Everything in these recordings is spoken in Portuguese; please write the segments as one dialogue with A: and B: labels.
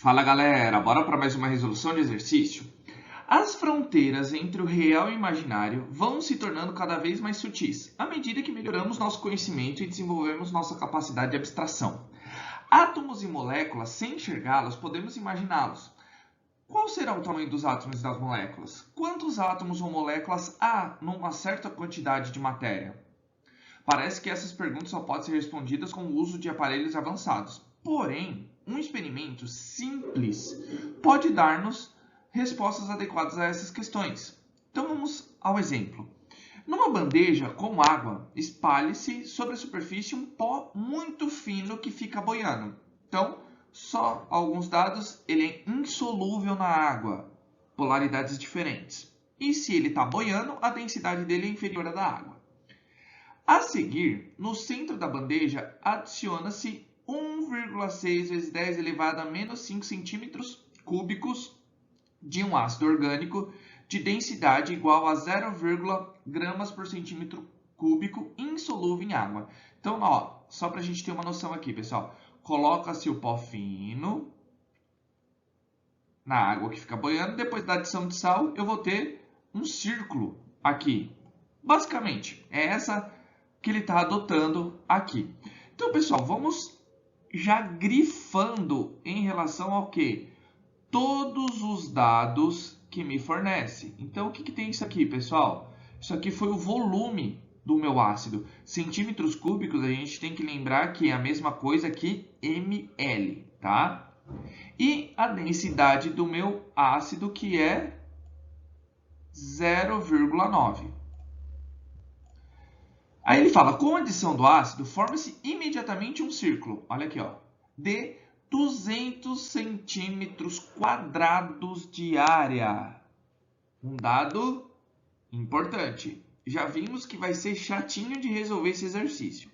A: Fala galera, bora para mais uma resolução de exercício? As fronteiras entre o real e o imaginário vão se tornando cada vez mais sutis, à medida que melhoramos nosso conhecimento e desenvolvemos nossa capacidade de abstração. Átomos e moléculas, sem enxergá-los, podemos imaginá-los. Qual será o tamanho dos átomos e das moléculas? Quantos átomos ou moléculas há numa certa quantidade de matéria? Parece que essas perguntas só podem ser respondidas com o uso de aparelhos avançados. Porém, um experimento simples pode dar-nos respostas adequadas a essas questões. Então vamos ao exemplo. Numa bandeja com água, espalhe-se sobre a superfície um pó muito fino que fica boiando. Então, só alguns dados, ele é insolúvel na água, polaridades diferentes. E se ele está boiando, a densidade dele é inferior à da água. A seguir, no centro da bandeja, adiciona-se 1,6 vezes 10 elevado a menos 5 centímetros cúbicos de um ácido orgânico de densidade igual a 0,0 gramas por centímetro cúbico insolúvel em água. Então, ó, só para a gente ter uma noção aqui, pessoal. Coloca-se o pó fino na água que fica boiando. Depois da adição de sal, eu vou ter um círculo aqui. Basicamente, é essa que ele está adotando aqui. Então, pessoal, vamos já grifando em relação ao quê? Todos os dados que me fornece. Então, o que tem isso aqui, pessoal? Isso aqui foi o volume do meu ácido. Centímetros cúbicos, a gente tem que lembrar que é a mesma coisa que ml, tá? E a densidade do meu ácido, que é 0,9. Aí ele fala, com a adição do ácido, forma-se imediatamente um círculo, olha aqui, ó, de 200 centímetros quadrados de área. Um dado importante. Já vimos que vai ser chatinho de resolver esse exercício.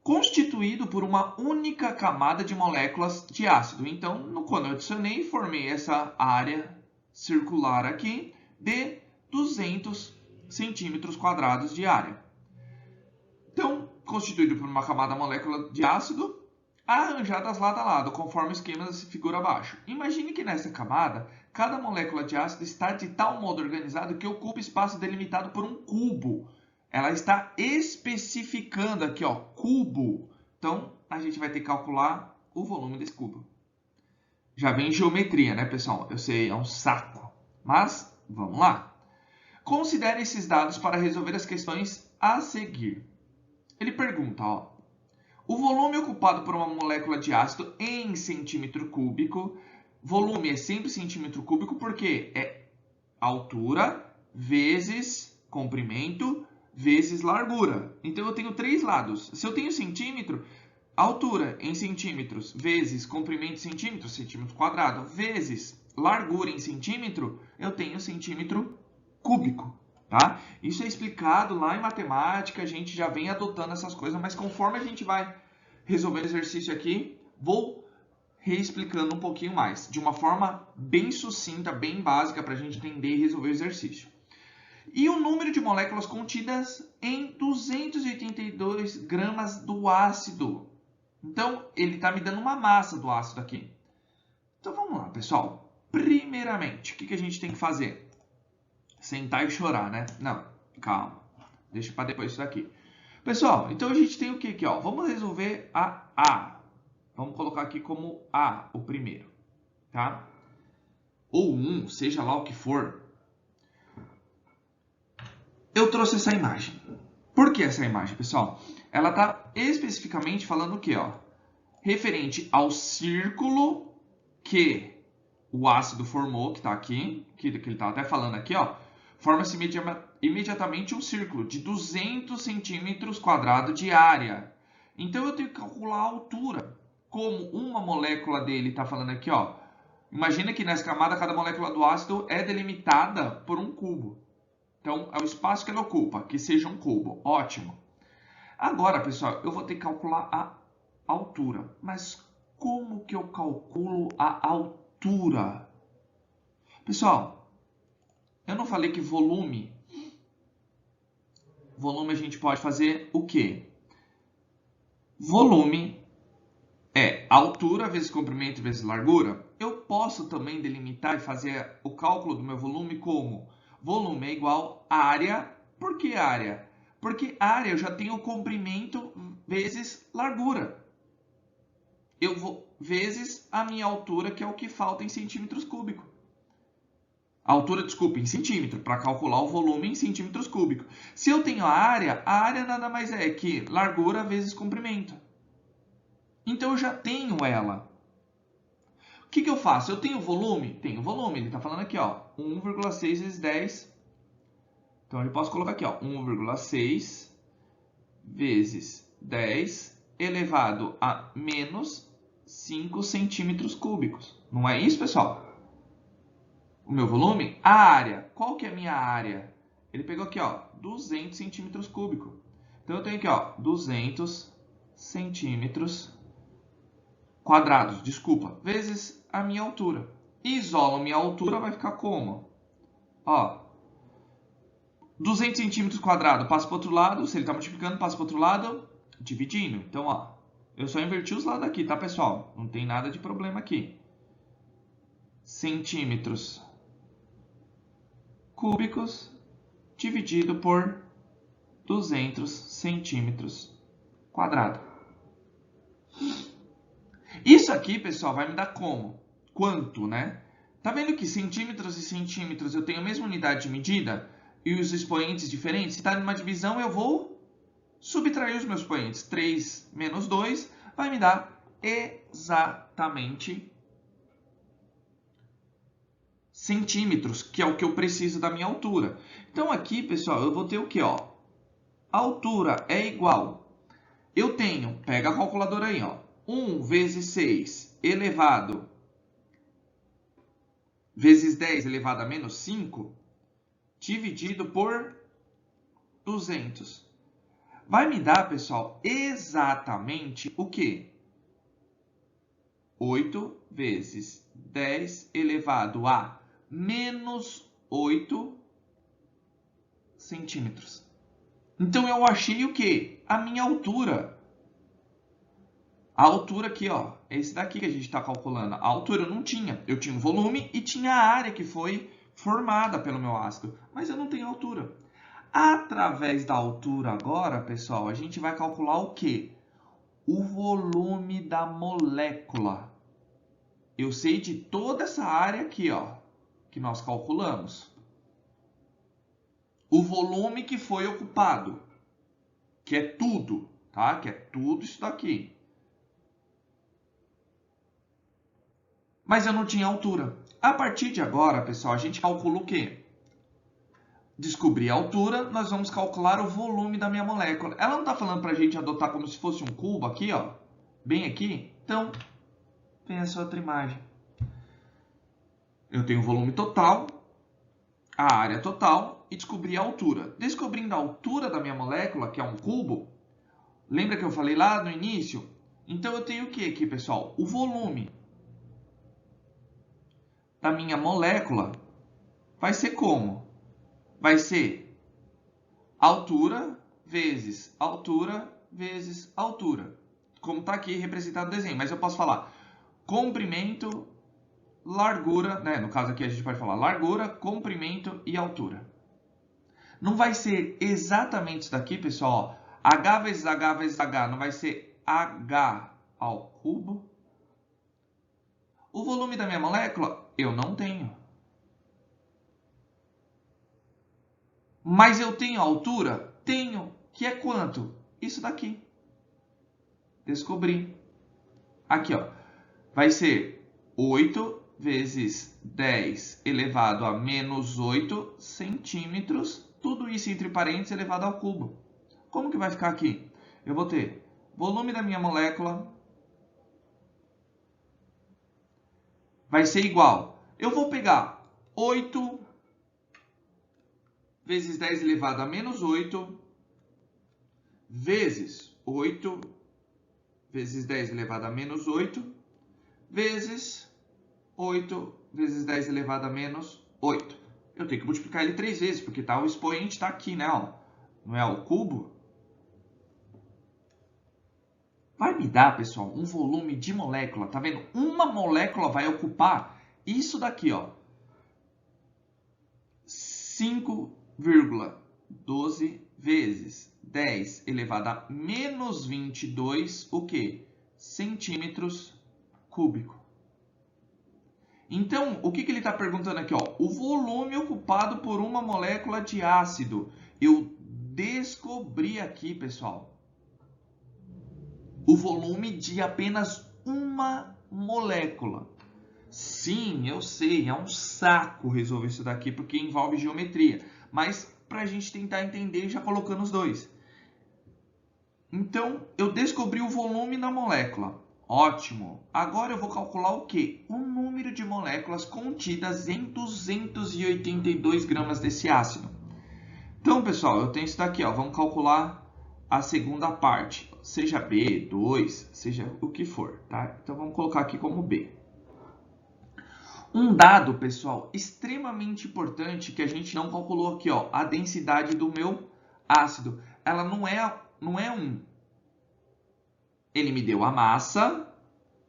A: Constituído por uma única camada de moléculas de ácido. Então, quando eu adicionei, formei essa área circular aqui de 200 centímetros quadrados de área. Então, constituído por uma camada molécula de ácido, arranjadas lado a lado, conforme o esquema dessa figura abaixo. Imagine que nessa camada, cada molécula de ácido está de tal modo organizado que ocupa espaço delimitado por um cubo. Ela está especificando aqui, ó, cubo. Então, a gente vai ter que calcular o volume desse cubo. Já vem geometria, né, pessoal? Eu sei, é um saco. Mas, vamos lá. Considere esses dados para resolver as questões a seguir. Ele pergunta, ó, o volume ocupado por uma molécula de ácido em centímetro cúbico, volume é sempre centímetro cúbico porque é altura vezes comprimento vezes largura. Então, eu tenho três lados. Se eu tenho centímetro, altura em centímetros vezes comprimento em centímetros, centímetro quadrado, vezes largura em centímetro, eu tenho centímetro cúbico. Tá? Isso é explicado lá em matemática, a gente já vem adotando essas coisas, mas conforme a gente vai resolver o exercício aqui, vou reexplicando um pouquinho mais, de uma forma bem sucinta, bem básica, para a gente entender e resolver o exercício. E o número de moléculas contidas em 282 gramas do ácido. Então, ele está me dando uma massa do ácido aqui. Então, vamos lá, pessoal. Primeiramente, o que a gente tem que fazer? Sentar e chorar, né? Não, calma. Deixa para depois isso daqui. Pessoal, então a gente tem o que aqui, ó? Vamos resolver a A. Vamos colocar aqui como A, o primeiro, tá? Ou 1, seja lá o que for. Eu trouxe essa imagem. Por que essa imagem, pessoal? Ela está especificamente falando o quê, ó? Referente ao círculo que o ácido formou, que está aqui, que ele está até falando aqui, ó. Forma-se imediatamente um círculo de 200 centímetros quadrados de área. Então, eu tenho que calcular a altura. Como uma molécula dele está falando aqui, ó. Imagina que nessa camada, cada molécula do ácido é delimitada por um cubo. Então, é o espaço que ela ocupa, que seja um cubo. Ótimo. Agora, pessoal, eu vou ter que calcular a altura. Mas como que eu calculo a altura? Pessoal, eu não falei que volume a gente pode fazer o quê? Volume é altura vezes comprimento vezes largura. Eu posso também delimitar e fazer o cálculo do meu volume como volume é igual a área. Por que área? Porque área eu já tenho o comprimento vezes largura. Eu vou vezes a minha altura, que é o que falta em centímetros cúbicos. A altura, desculpa, em centímetro, para calcular o volume em centímetros cúbicos. Se eu tenho a área nada mais é que largura vezes comprimento. Então eu já tenho ela. O que eu faço? Eu tenho volume? Tenho volume. Ele está falando aqui, ó, 1,6 vezes 10. Então eu posso colocar aqui, ó, 1,6 vezes 10 elevado a menos 5 centímetros cúbicos. Não é isso, pessoal? O meu volume? A área. Qual que é a minha área? Ele pegou aqui, ó, 200 centímetros cúbicos. Então eu tenho aqui, ó, 200 centímetros quadrados, desculpa, vezes a minha altura. Isolo minha altura, vai ficar como? Ó, 200 centímetros quadrados, passa para o outro lado. Se ele está multiplicando, passa para o outro lado, dividindo. Então, ó, eu só inverti os lados aqui, tá, pessoal? Não tem nada de problema aqui. Centímetros cúbicos dividido por 200 centímetros quadrados. Isso aqui, pessoal, vai me dar como? Quanto, né? Tá vendo que centímetros e centímetros eu tenho a mesma unidade de medida e os expoentes diferentes? Se está numa divisão, eu vou subtrair os meus expoentes. 3 menos 2 vai me dar exatamente centímetros, que é o que eu preciso da minha altura. Então aqui, pessoal, eu vou ter o quê? Ó? A altura é igual. Eu tenho, pega a calculadora aí, ó. 1 vezes 6 elevado vezes 10 elevado a menos 5 dividido por 200. Vai me dar, pessoal, exatamente o quê? 8 vezes 10 elevado a menos 8 centímetros. Então, eu achei o quê? A minha altura. A altura aqui, ó, é esse daqui que a gente está calculando. A altura eu não tinha. Eu tinha o volume e tinha a área que foi formada pelo meu ácido. Mas eu não tenho altura. Através da altura agora, pessoal, a gente vai calcular o quê? O volume da molécula. Eu sei de toda essa área aqui, ó, que nós calculamos. O volume que foi ocupado, que é tudo, tá? Que é tudo isso daqui. Mas eu não tinha altura. A partir de agora, pessoal, a gente calcula o quê? Descobrir a altura, nós vamos calcular o volume da minha molécula. Ela não está falando para a gente adotar como se fosse um cubo aqui, ó, bem aqui? Então, vem essa outra imagem. Eu tenho o volume total, a área total e descobri a altura. Descobrindo a altura da minha molécula, que é um cubo, lembra que eu falei lá no início? Então eu tenho o que aqui, pessoal? O volume da minha molécula vai ser como? Vai ser altura vezes altura vezes altura. Como está aqui representado no desenho. Mas eu posso falar comprimento, largura, né? No caso aqui a gente pode falar largura, comprimento e altura. Não vai ser exatamente isso daqui, pessoal. H vezes H vezes H. Não vai ser H ao cubo. O volume da minha molécula eu não tenho. Mas eu tenho altura? Tenho. Que é quanto? Isso daqui. Descobri. Aqui, ó. Vai ser 8 vezes 10 elevado a menos 8 centímetros. Tudo isso entre parênteses elevado ao cubo. Como que vai ficar aqui? Eu vou ter volume da minha molécula vai ser igual. Eu vou pegar 8 vezes 10 elevado a menos 8 vezes 8 vezes 10 elevado a menos 8 vezes 8 vezes 10 elevado a menos 8. Eu tenho que multiplicar ele 3 vezes, porque tá, o expoente está aqui, né? Ó. Não é o cubo? vai me dar, pessoal, um volume de molécula. Tá vendo? Uma molécula vai ocupar isso daqui, ó. 5,12 vezes 10 elevado a menos 22, o quê? Centímetros cúbicos. Então, o que ele está perguntando aqui? Ó? O volume ocupado por uma molécula de ácido. Eu descobri aqui, pessoal, o volume de apenas uma molécula. Sim, eu sei, é um saco resolver isso daqui, porque envolve geometria. Mas, para a gente tentar entender, já colocando os dois. Então, eu descobri o volume na molécula. Ótimo! Agora eu vou calcular o quê? O número de moléculas contidas em 282 gramas desse ácido. Então, pessoal, eu tenho isso daqui, ó. Vamos calcular a segunda parte. Seja B, 2, seja o que for, tá? Então, vamos colocar aqui como B. Um dado, pessoal, extremamente importante que a gente não calculou aqui, ó. A densidade do meu ácido. Ela não é 1. Ele me deu a massa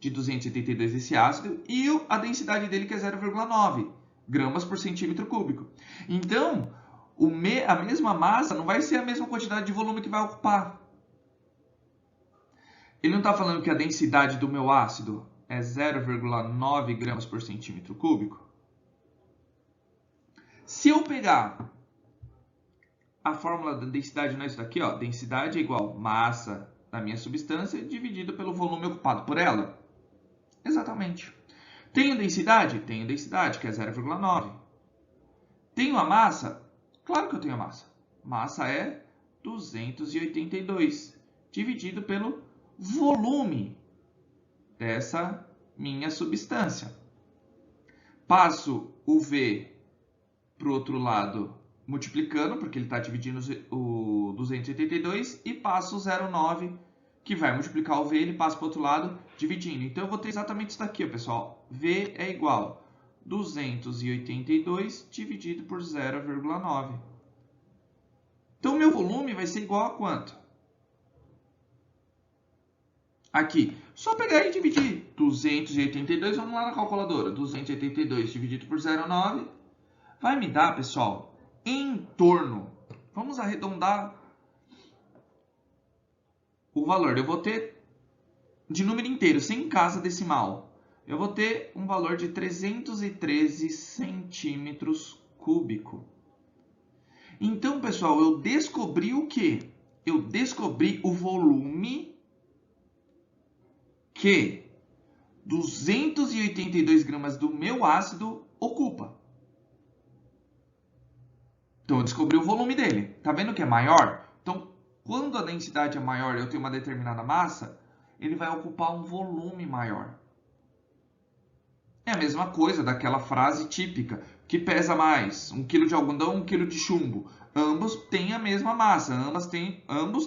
A: de 282 desse ácido e a densidade dele que é 0,9 gramas por centímetro cúbico. Então, a mesma massa não vai ser a mesma quantidade de volume que vai ocupar. Ele não está falando que a densidade do meu ácido é 0,9 gramas por centímetro cúbico? Se eu pegar a fórmula da densidade, não é isso daqui, ó, densidade é igual massa da minha substância dividido pelo volume ocupado por ela. Exatamente. Tenho densidade? Tenho densidade, que é 0,9. Tenho a massa? Claro que eu tenho a massa. Massa é 282, dividido pelo volume dessa minha substância. Passo o V para o outro lado multiplicando, porque ele está dividindo o 282, e passo o 0,9, que vai multiplicar o V, ele passa para o outro lado, dividindo. Então, eu vou ter exatamente isso daqui, ó, pessoal. V é igual a 282 dividido por 0,9. Então, o meu volume vai ser igual a quanto? Aqui, só pegar e dividir. 282, vamos lá na calculadora. 282 dividido por 0,9 vai me dar, pessoal, em torno. Vamos arredondar o valor. Eu vou ter de número inteiro, sem casa decimal. Eu vou ter um valor de 313 centímetros cúbicos. Então, pessoal, eu descobri o quê? Eu descobri o volume que 282 gramas do meu ácido ocupa. Então, eu descobri o volume dele. Tá vendo que é maior? Então, quando a densidade é maior e eu tenho uma determinada massa, ele vai ocupar um volume maior. É a mesma coisa daquela frase típica, que pesa mais, 1 kg de algodão, 1 kg de chumbo. Ambos têm a mesma massa, ambos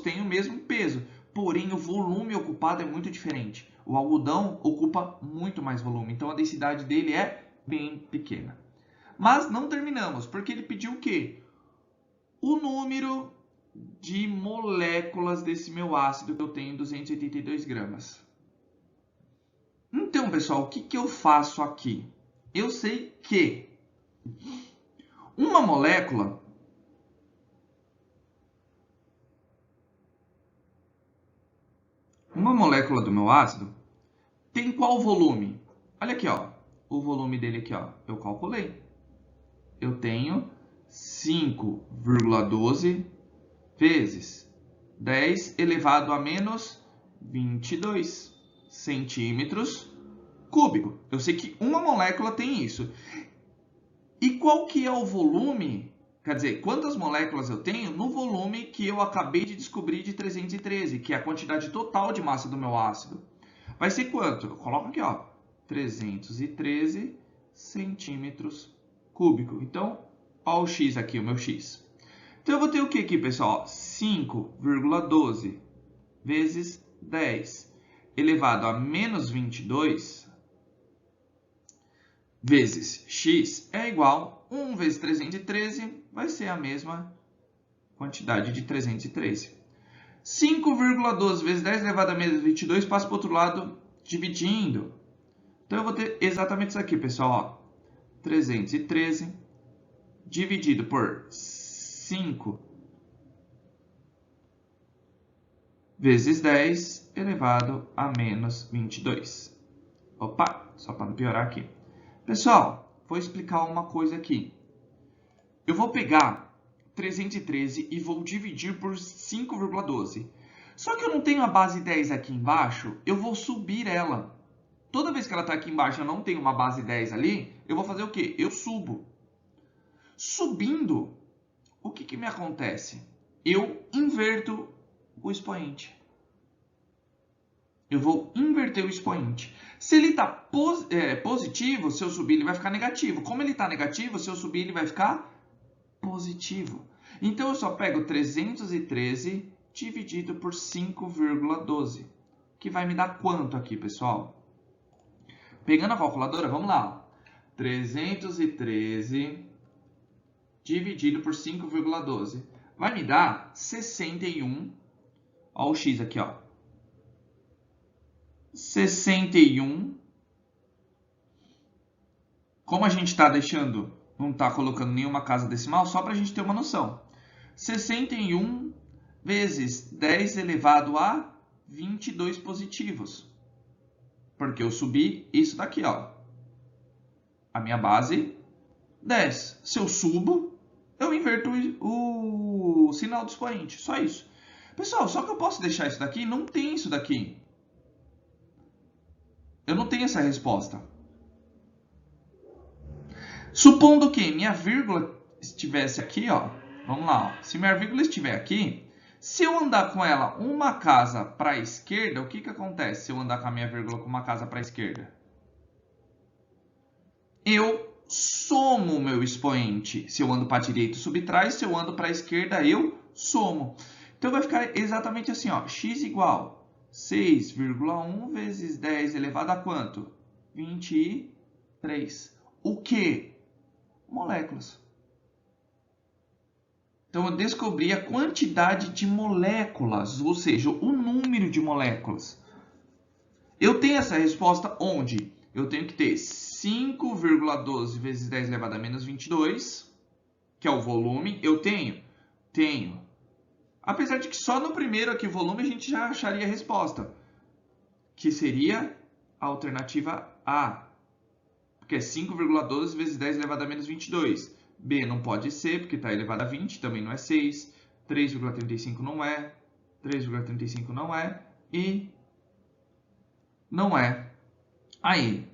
A: têm o mesmo peso, porém o volume ocupado é muito diferente. O algodão ocupa muito mais volume, então a densidade dele é bem pequena. Mas não terminamos, porque ele pediu o quê? O número de moléculas desse meu ácido que eu tenho em 282 gramas. Então, pessoal, o que eu faço aqui? Eu sei que uma molécula do meu ácido tem qual volume? Olha aqui, ó. O volume dele aqui, ó. Eu calculei. Eu tenho 5,12 vezes 10 elevado a menos 22 centímetros cúbicos. Eu sei que uma molécula tem isso. E qual que é o volume? Quer dizer, quantas moléculas eu tenho no volume que eu acabei de descobrir de 313, que é a quantidade total de massa do meu ácido. Vai ser quanto? Eu coloco aqui, ó, 313 centímetros cúbicos. Então, ó o X aqui, o meu X. Então, eu vou ter o que aqui, pessoal? 5,12 vezes 10 elevado a menos 22 vezes x é igual a 1 vezes 313, vai ser a mesma quantidade de 313. 5,12 vezes 10 elevado a menos 22 passa para o outro lado dividindo. Então eu vou ter exatamente isso aqui, pessoal. Ó. 313 dividido por 5 vezes 10 elevado a menos 22. Opa, só para não piorar aqui. Pessoal, vou explicar uma coisa aqui. Eu vou pegar 313 e vou dividir por 5,12. Só que eu não tenho a base 10 aqui embaixo, eu vou subir ela. Toda vez que ela está aqui embaixo, eu não tenho uma base 10 ali, eu vou fazer o quê? Eu subo. Subindo, o que me acontece? Eu inverto o expoente. Eu vou inverter o expoente. Se ele está positivo, se eu subir, ele vai ficar negativo. Como ele está negativo, se eu subir, ele vai ficar positivo. Então, eu só pego 313 dividido por 5,12. Que vai me dar quanto aqui, pessoal? Pegando a calculadora, vamos lá. 313 dividido por 5,12. Vai me dar 61. Olha o x aqui, ó. 61. Como a gente está deixando, não está colocando nenhuma casa decimal, só para a gente ter uma noção. 61 vezes 10 elevado a 22 positivos. Porque eu subi isso daqui, ó. A minha base, 10. Se eu subo, eu inverto o sinal do expoente. Só isso. Pessoal, só que eu posso deixar isso daqui? Não tem isso daqui. Eu não tenho essa resposta. Supondo que minha vírgula estivesse aqui, ó. Vamos lá, ó. Se minha vírgula estiver aqui, se eu andar com ela uma casa para a esquerda, o que acontece se eu andar com a minha vírgula com uma casa para a esquerda? Eu somo o meu expoente. Se eu ando para a direita, subtrai. Se eu ando para a esquerda, eu somo. Então vai ficar exatamente assim, ó. X igual 6,1 vezes 10 elevado a quanto? 23. O quê? Moléculas. Então, eu descobri a quantidade de moléculas, ou seja, o número de moléculas. Eu tenho essa resposta onde? Eu tenho que ter 5,12 vezes 10 elevado a menos 22, que é o volume. Eu tenho? Tenho. Apesar de que só no primeiro aqui, volume, a gente já acharia a resposta. Que seria a alternativa A. Porque é 5,12 vezes 10 elevado a menos 22. B não pode ser, porque está elevado a 20, também não é 6. 3,35 não é. 3,35 não é. E não é a E.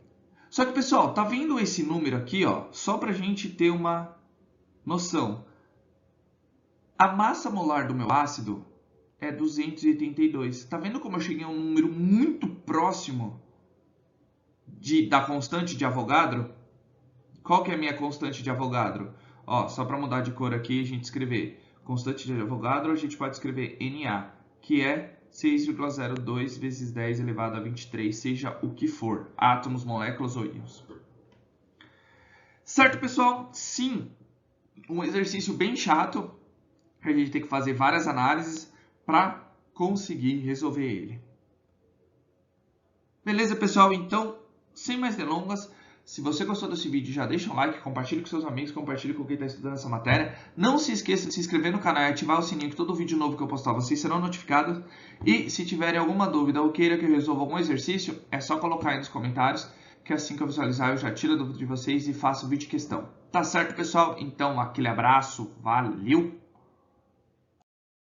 A: Só que, pessoal, tá vendo esse número aqui, ó? Só para a gente ter uma noção. A massa molar do meu ácido é 282. Tá vendo como eu cheguei a um número muito próximo da constante de Avogadro? Qual que é a minha constante de Avogadro? Ó, só para mudar de cor aqui, a gente escrever constante de Avogadro, a gente pode escrever Na, que é 6,02 vezes 10 elevado a 23, seja o que for, átomos, moléculas ou íons. Certo, pessoal? Sim, um exercício bem chato, a gente tem que fazer várias análises para conseguir resolver ele. Beleza, pessoal? Então, sem mais delongas, se você gostou desse vídeo, já deixa um like, compartilhe com seus amigos, compartilhe com quem está estudando essa matéria. Não se esqueça de se inscrever no canal e ativar o sininho, que todo vídeo novo que eu postar vocês serão notificados. E se tiverem alguma dúvida ou queira que eu resolva algum exercício, é só colocar aí nos comentários, que assim que eu visualizar eu já tiro a dúvida de vocês e faço o vídeo de questão. Tá certo, pessoal? Então, aquele abraço, valeu!